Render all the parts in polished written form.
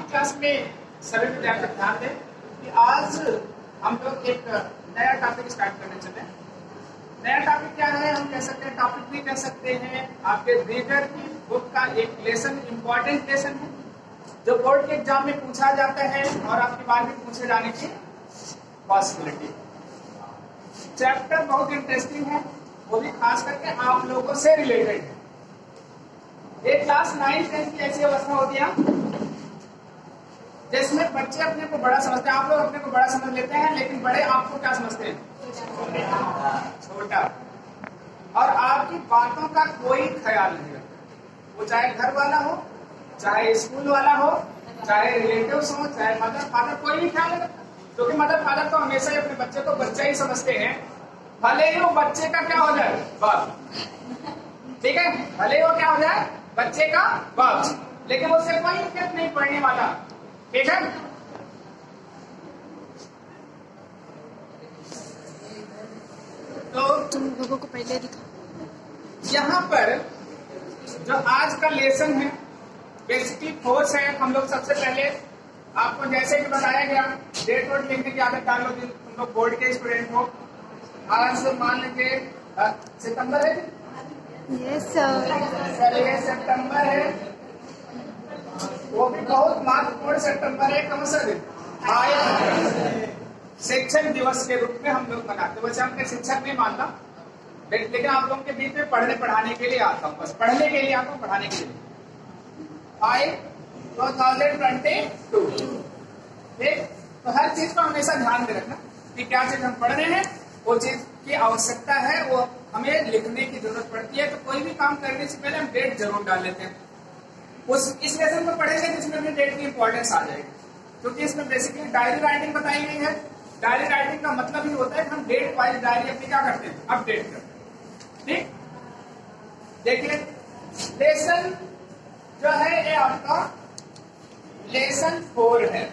Class में सभी विद्यार्थी ध्यान दें कि आज हम लोग एक नया टॉपिक स्टार्ट करने चले। नया टॉपिक क्या है? हम कह सकते हैं, टॉपिक भी कह सकते हैं, आपके रीडर की बुक का एक लेसन, इंपॉर्टेंट लेसन है जो बोर्ड के एग्जाम में पूछा जाता है और आपकी बार भी पूछे जाने की पॉसिबिलिटी। चैप्टर बहुत इंटरेस्टिंग है, वो भी खास करके आप लोगों से रिलेटेड है। एक क्लास 9-10 की ऐसी अवस्था होती है जिसमें बच्चे अपने को बड़ा समझते हैं। आप लोग अपने को बड़ा समझ लेते हैं, लेकिन बड़े आपको क्या समझते हैं? छोटा। और आपकी बातों का कोई ख्याल नहीं रखता, वो चाहे घर वाला हो, चाहे स्कूल वाला हो, चाहे रिलेटिव्स हो, चाहे मदर फादर, कोई भी ख्याल नहीं रखता। क्योंकि मदर फादर तो हमेशा ही अपने बच्चे को बच्चा ही समझते हैं, भले ही वो बच्चे का क्या हो जाए, बाप। ठीक है, भले ही वो क्या हो जाए, बच्चे का बाप, लेकिन उससे कोई इफेक्ट नहीं पड़ने वाला। ठीक है, तो तुम लोगों को पहले दिखा। यहाँ पर जो आज का लेसन है बेसिकली फोर्स है। हम लोग सबसे पहले आपको जैसे कि बताया गया, डेट वोट लिखने की आदत डालो। तुम लोग बोर्ड के स्टूडेंट हो, आज से मान लीजिए सितंबर है। Yes sir. ये सितंबर है, वो भी बहुत महत्वपूर्ण सितंबर है। कौन सा दिन? शिक्षक दिवस के रूप में हम लोग मनाते हैं। वैसे हमने शिक्षक नहीं मानता, लेकिन आप लोगों के बीच में पढ़ने पढ़ाने के लिए आता हूँ, बस पढ़ने के लिए आता हूँ, पढ़ाने के लिए। 2022। ठीक, तो हर चीज को हमेशा ध्यान में रखना कि क्या चीज हम पढ़ रहे हैं, वो चीज की आवश्यकता है, वो हमें लिखने की जरूरत पड़ती है। तो कोई भी काम करने से पहले हम डेट जरूर डाल लेते हैं। इस लेसन को पढ़ेंगे जिसमें भी डेट की इंपॉर्टेंस आ जाएगी, क्योंकि इसमें बेसिकली डायरी राइटिंग बताई गई है। डायरी राइटिंग का मतलब ही होता है कि हम डेट वाइज डायरी अपनी क्या करते हैं, अपडेट करते हैं। ठीक, देखिए लेसन जो है ये आपका लेसन 4 है,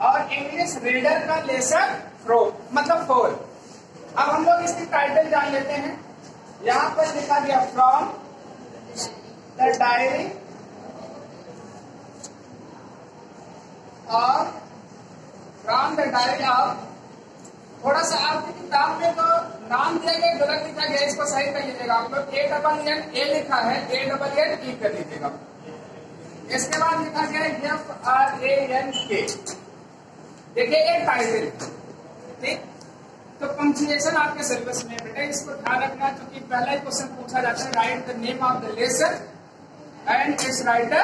और इंग्लिश रीडर का लेसन 4 मतलब 4। अब हम लोग इसकी टाइटल जान लेते हैं। यहां पर लिखा गया from the diary of, from the diary of. थोड़ा सा आपकी किताब में तो नाम दिया गया, गलत लिखा गया, इसको सही कर लीजिएगा। आप लोग ANN A लिखा है, ANN E कर लीजिएगा। इसके बाद लिखा गया FRANK। देखिए ये टाइटल। ठीक, तो पंक्चुएशन आपके सिलेबस में बेटा इसको ध्यान रखना, क्योंकि पहला ही क्वेश्चन पूछा जाता है, right the name of the lesson and it's writer.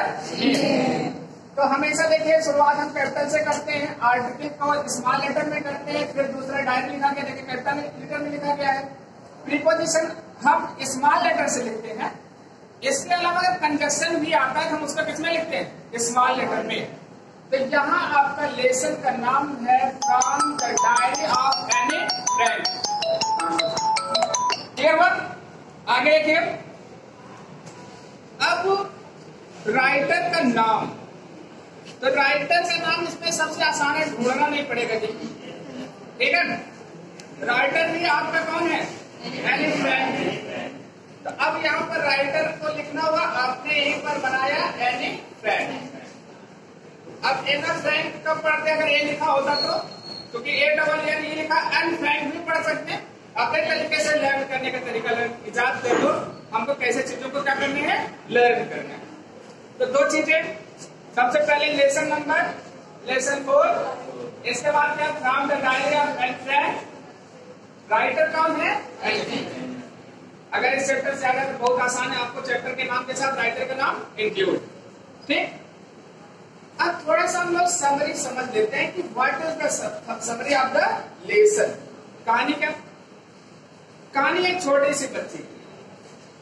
तो हमेशा देखिए शुरुआत हम कैपिटल से करते हैं, आर्टिकल को स्मॉल लेटर में करते हैं, फिर दूसरा डायरी लिखा गया, देखिए कैपिटल लेटर में लिखा गया है। प्रीपोजिशन हम स्मॉल लेटर से लिखते हैं। इसके अलावा अगर कंजक्शन भी आता है, हम उसको किसमें लिखते हैं? स्मॉल लेटर में। तो यहाँ आपका लेसन का नाम है from the diary of any friend. Clear हुआ? आगे देखिए, अब राइटर का नाम। तो राइटर का नाम इसमें सबसे आसान है, ढूंढना नहीं पड़ेगा जी। ठीक है, राइटर भी आपका कौन है? Any friend. तो अब यहाँ पर राइटर को लिखना हुआ, आपने एक बार बनाया एनी फ्रेंड। अब एना फ्रेंड कब पढ़ते? अगर ये लिखा होता तो, क्योंकि ANN ये लिखा, एन फ्रेंड भी पढ़ सकते हैं। अपने तरीके से लर्न करने का तरीका इजाद कर लो, हमको कैसे चीजों को क्या करनी है, लर्न करना है। तो दो चीजें, सबसे पहले लेसन नंबर, लेसन 4। इसके बाद क्या? From the diary of any friend. Writer कौन है? अगर इस चैप्टर से आगे तो बहुत आसान है, आपको चैप्टर के नाम के साथ राइटर का नाम इंक्लूड। ठीक, अब थोड़ा सा हम लोग समरी समझ लेते हैं कि what is the summary of the lesson. कहानी क्या? कहानी एक छोटी सी बच्ची की,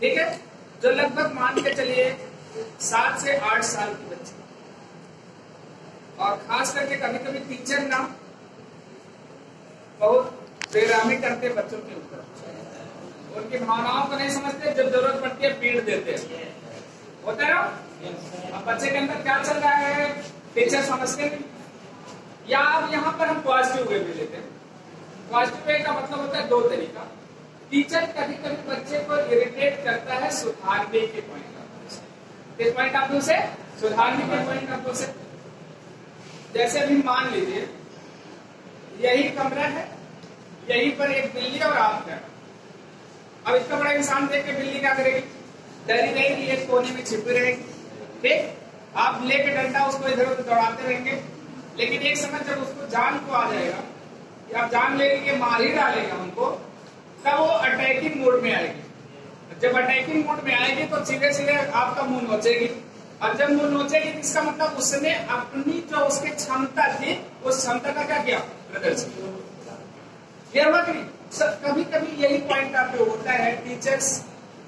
ठीक है, जो लगभग मान के चलिए 7 से 8 साल की बच्ची, और खास करके कभी कभी टीचर ना बहुत बेरामी करते बच्चों के ऊपर, उनकी भावनाओं को नहीं समझते, जब जरूरत पड़ती है पीट देते हैं। होता है ना? अब बच्चे के अंदर क्या चल रहा है टीचर समझते नहीं। या अब यहाँ पर हम पॉजिटिव वे में लेते हैं। पॉजिटिव वे का मतलब होता है दो तरीका। टीचर कभी कभी बच्चे को इरिटेट करता है सुधारने के पॉइंट ऑफ व्यू से। किस पॉइंट ऑफ व्यू से? सुधारने के पॉइंट ऑफ व्यू से। जैसे भी मान लीजिए यही कमरा है, यहीं पर एक बिल्ली और आप है। अब इतना बड़ा इंसान देख के बिल्ली क्या करेगी? डरी रहेगी, एक कोने में छिपी रहेगी। ठीक, आप लेके डंडा उसको इधर उधर दौड़ाते रहेंगे, लेकिन एक समय जब उसको जान को आ जाएगा कि आप जान लेंगे मार ही डालेगा उनको, तब वो अटैकिंग मोड में आएगी। जब अटैकिंग मोड में आएगी तो सीधे सीधे आपका मुंह नोचेगी, और जब मुंह नोचेगी तो इसका मतलब उसने अपनी जो उसकी क्षमता थी उस क्षमता का क्या किया? प्रदर्शन। ये हुआ कि नहीं? कभी कभी यही पॉइंट आप पे होता है, टीचर्स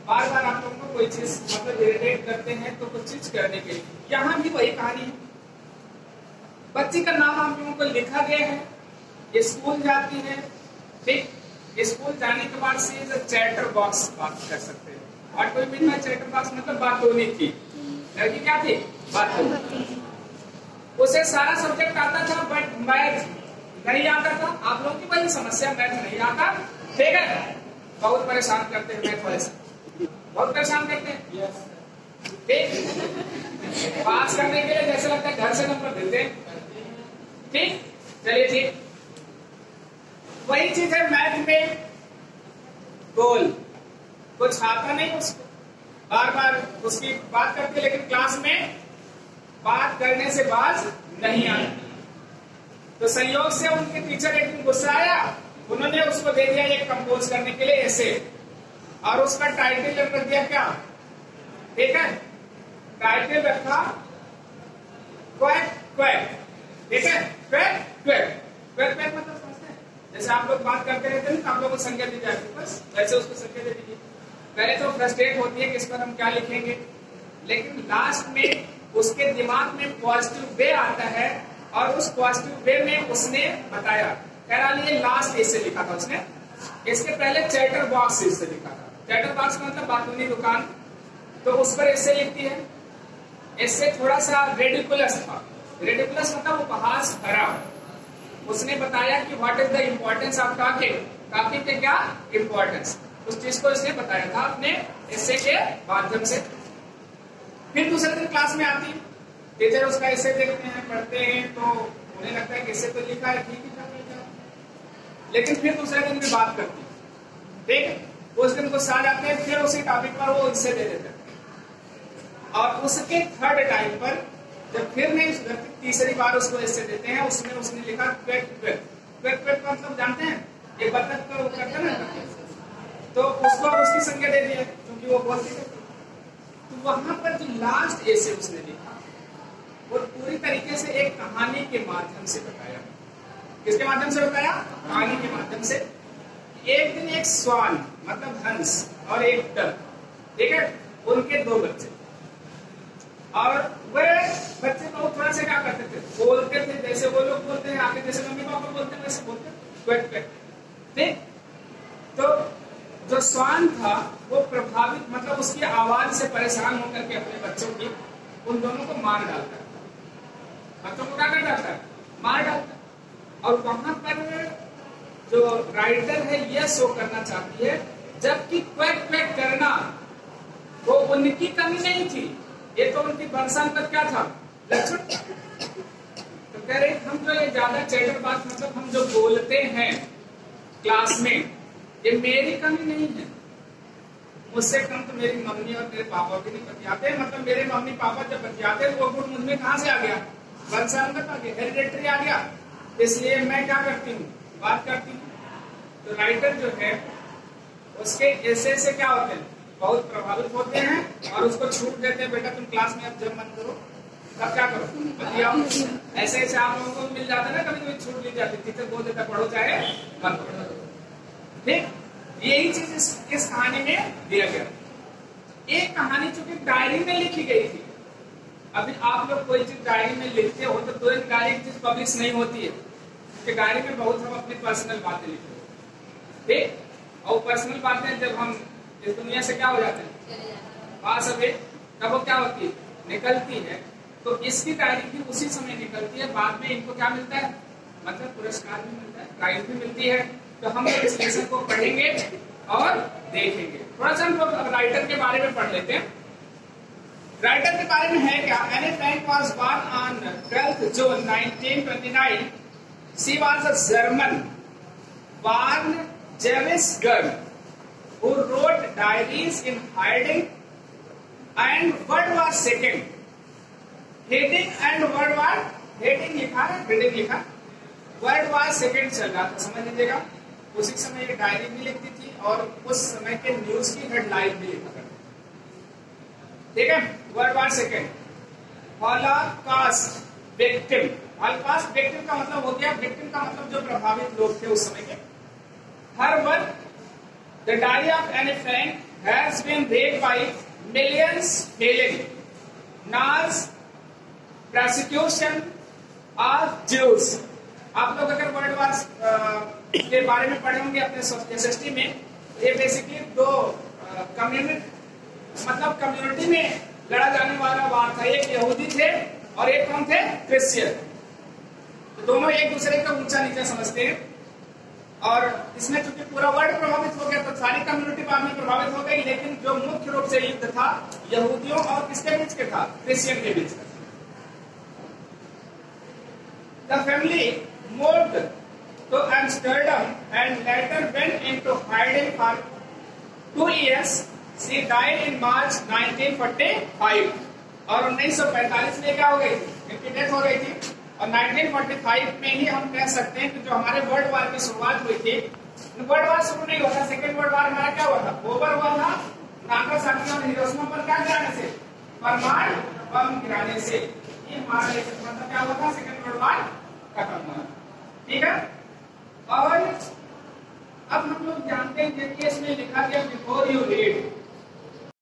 बार बार आप लोगों को कोई चीज मतलब इरिटेट करते हैं तो कुछ चीज करने के लिए। यहाँ भी वही कहानी है। बच्ची का नाम आप लोगों को लिखा गया है, स्कूल जाती है। ठीक, स्कूल जाने के बाद से चैटर बॉक्स बात कर सकते हैं। What do you mean by chatter box? मतलब बात होनी थी। लड़की क्या थी? बात होनी। उसे सारा सब्जेक्ट आता था बट मैथ नहीं आता था। आप लोगों की वही समस्या, मैथ नहीं आता। ठीक है, बहुत परेशान करते हैं मैथ वाले से, बहुत परेशान करते हैं। ठीक, पास करने के लिए जैसे लगता है घर से नंबर देते हैं। ठीक, चलिए ठीक, वही चीज है मैथ में। गोल कुछ आता नहीं उसको, बार बार उसकी बात करते, लेकिन क्लास में बात करने से बात नहीं आती। तो संयोग से उनके टीचर एक दिन गुस्सा आया, उन्होंने उसको दे दिया एक कंपोज करने के लिए ऐसे, और उसका टाइटल रख दिया क्या? ठीक है, टाइटल रखा क्वैक क्वैक। ठीक है, क्वैक क्वैक। क्वैक क्वैक मतलब समझते हैं? जैसे आप लोग बात करते रहते हैं तो आप लोगों को संज्ञा दी जाती है, बस वैसे उसको संज्ञा दे दीजिए। पहले तो फ्रस्ट्रेट होती है कि इस पर हम क्या लिखेंगे, लेकिन लास्ट में उसके दिमाग में पॉजिटिव वे आता है, और उस पॉजिटिव वे में उसने बताया। खैर ये लास्ट इससे लिखा था उसने, इसके पहले चैटर बॉक्स से लिखा था। चैटर बॉक्स का मतलब बातूनी दुकान, तो उस पर ऐसे लिखती है। इससे थोड़ा सा रेडिकुलस था। रेडिकुलस मतलब उपहास भरा। उसने बताया कि what is the importance of talking, talking के क्या इम्पोर्टेंस, उस चीज को इसने बताया था अपने एसे के माध्यम से। फिर दूसरे दिन क्लास में आती, टीचर उसका एसे देखते हैं, पढ़ते हैं, तो उन्हें लगता है कि एसे तो लिखा है, ठीक है, लेकिन फिर दूसरे दिन भी बात करती। ठीक है, उस दिन गुस्सा आ जाते हैं, फिर उसी टॉपिक पर वो इससे दे देते हैं। और उसके थर्ड टाइम पर जब फिर नहीं तीसरी बार उसको ऐसे देते हैं, उसमें उसने लिखा क्वेक क्वेक। क्वेक क्वेक का मतलब जानते हैं? ये बतख को करते हैं ना, तो उसको उसकी संज्ञा दे दी है क्योंकि वो बोलती है। तो वहां पर जो लास्ट ऐसे उसने लिखा वो पूरी तरीके से एक कहानी के माध्यम से बताया। किसके माध्यम से बताया? कहानी के माध्यम से। एक दिन एक स्वान मतलब हंस और एक डक, ठीक है, उनके दो बच्चे, और वे बच्चे बहुत थोड़ा सा क्या करते थे, बोलते थे जैसे वो लोग बोलते हैं, आगे जैसे मम्मी पापा बोलते हैं वैसे बोलते। ठीक, तो जो स्वान था वो प्रभावित मतलब उसकी आवाज से परेशान होकर के अपने बच्चों की उन दोनों को मार डालता है। बच्चों को क्या कर डालता है? मार डालता है। और वहां पर जो राइटर है यह शो करना चाहती है, जबकि क्वैक क्वैक करना वो उनकी कमी नहीं थी, ये तो उनकी वंशांतर क्या था? लक्षण। तो कह रहे हम जो ये ज्यादा चैटर बात मतलब हम जो बोलते हैं क्लास में, ये मेरी कमी नहीं है। मुझसे कम तो मेरी मम्मी और मेरे पापा भी नहीं बतियाते। मतलब मेरे मम्मी पापा जब बतियाते वो गुण मुझ में कहां से आ गया? वंशांतर आ गया, हेरिडेटरी आ गया। इसलिए मैं क्या करती हूँ? बात करती हूँ। तो राइटर जो है उसके ऐसे से क्या होते हैं? बहुत प्रभावित होते हैं और उसको छूट देते हैं, बेटा तुम क्लास में अब जब मन करो तब क्या करो, बतियाओ। ऐसे ऐसे आप लोगों को मिल जाता है ना, कभी कभी छूट ली जाती, टीचर बोल देता पढ़ो चाहे मत पढ़ो। ठीक, यही चीज इस कहानी में दिया गया। एक कहानी चूंकि डायरी में लिखी गई थी। अभी आप लोग कोई चीज डायरी में लिखते हो तो तुरंत डायरी की चीज पब्लिश नहीं होती है, क्योंकि डायरी में बहुत हम अपनी पर्सनल बातें लिखते हैं। ठीक, और पर्सनल बातें जब हम इस दुनिया से क्या हो जाते हैं, पास अभी तब वो क्या होती है? निकलती है। तो इसकी डायरी भी उसी समय निकलती है। बाद में इनको क्या मिलता है? मतलब पुरस्कार भी मिलता है, प्राइज भी मिलती है। तो हम लोग इस लेसन को पढ़ेंगे और देखेंगे। थोड़ा सा हम लोग राइटर के बारे में पढ़ लेते हैं। राइटर के बारे में है क्या? Anne Frank was born on 12th June 1929, she was a German-born Jewish girl who wrote diaries in hiding, and World War II heading and World War heading लिखा है, हेडिंग लिखा, वर्ल्ड वॉर सेकेंड चल रहा था, समझ लीजिएगा। उसी समय ये डायरी भी लिखती थी और उस समय के न्यूज की हेडलाइन भी लिखा करती, ठीक है। World war second, Holocaust victim, Holocaust victim का मतलब हो गया, विक्टिम का मतलब जो प्रभावित लोग थे उस समय के। Her work the diary of Anne Frank has been read by millions failing Nazi prosecution of Jews। आप लोग अगर वर्ल्ड वॉर के बारे में पढ़े होंगे अपने एसएसटी में, ये बेसिकली दो कम्युनिटी में लड़ा जाने वाला वार था। एक यहूदी थे और एक कौन थे, क्रिश्चियन। तो दोनों एक दूसरे का ऊंचा नीचा समझते हैं, और इसमें चूंकि पूरा वर्ल्ड प्रभावित हो गया तो सारी कम्युनिटी बाद में प्रभावित हो गई, लेकिन जो मुख्य रूप से युद्ध था यहूदियों और किसके बीच के था, क्रिश्चियन के बीच का। The family moved to Amsterdam and later went into hiding for 2 years. She died in March 1945। और 1945 में क्या हो गई थी, इनकी डेथ हो गई थी। और 1945 में ही हम कह सकते हैं कि जो हमारे वर्ल्ड वॉर की शुरुआत हुई थी, वर्ल्ड वॉर शुरू नहीं हुआ था, सेकेंड वर्ल्ड वॉर हमारा क्या हुआ था, ओवर हुआ था नागासाकी और हिरोशिमा पर क्या गिराने से, परमाणु बम गिराने से। ये हमारा मतलब क्या हुआ था, सेकेंड वर्ल्ड वॉर खत्म हुआ, ठीक है। और अब हम लोग जानते हैं कि इसमें लिखा गया बिफोर यू रीड,